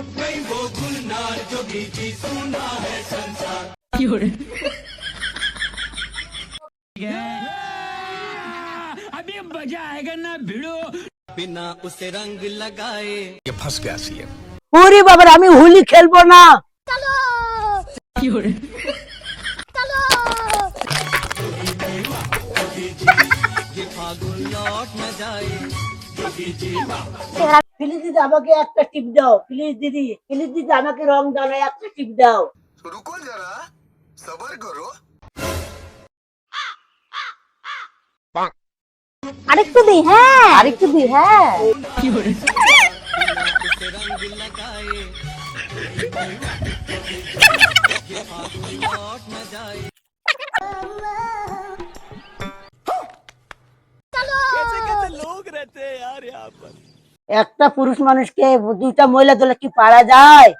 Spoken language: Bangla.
अभी मजा आएगा ना भिड़ो। बिना उसे रंग लगाए ये फंस गया सी है। ওরে বাবার আমি হোলি খেলবো না। ये फागुन लौट न जाए। প্লিজ দিদি আমাকে একটা টিপ দাও, প্লিজ দিদি, প্লিজ দিদি আমাকে রং দাও না, একটা টিপ দাও। रुको जरा सबर करो। আরেকটু দি, হ্যাঁ আরেকটু দি, হ্যাঁ। बिना उसे रंग लगाए ये फागुन लौट न जाए। একটা পুরুষ মানুষকে দুইটা মহিলা দলে কি পারা যায়?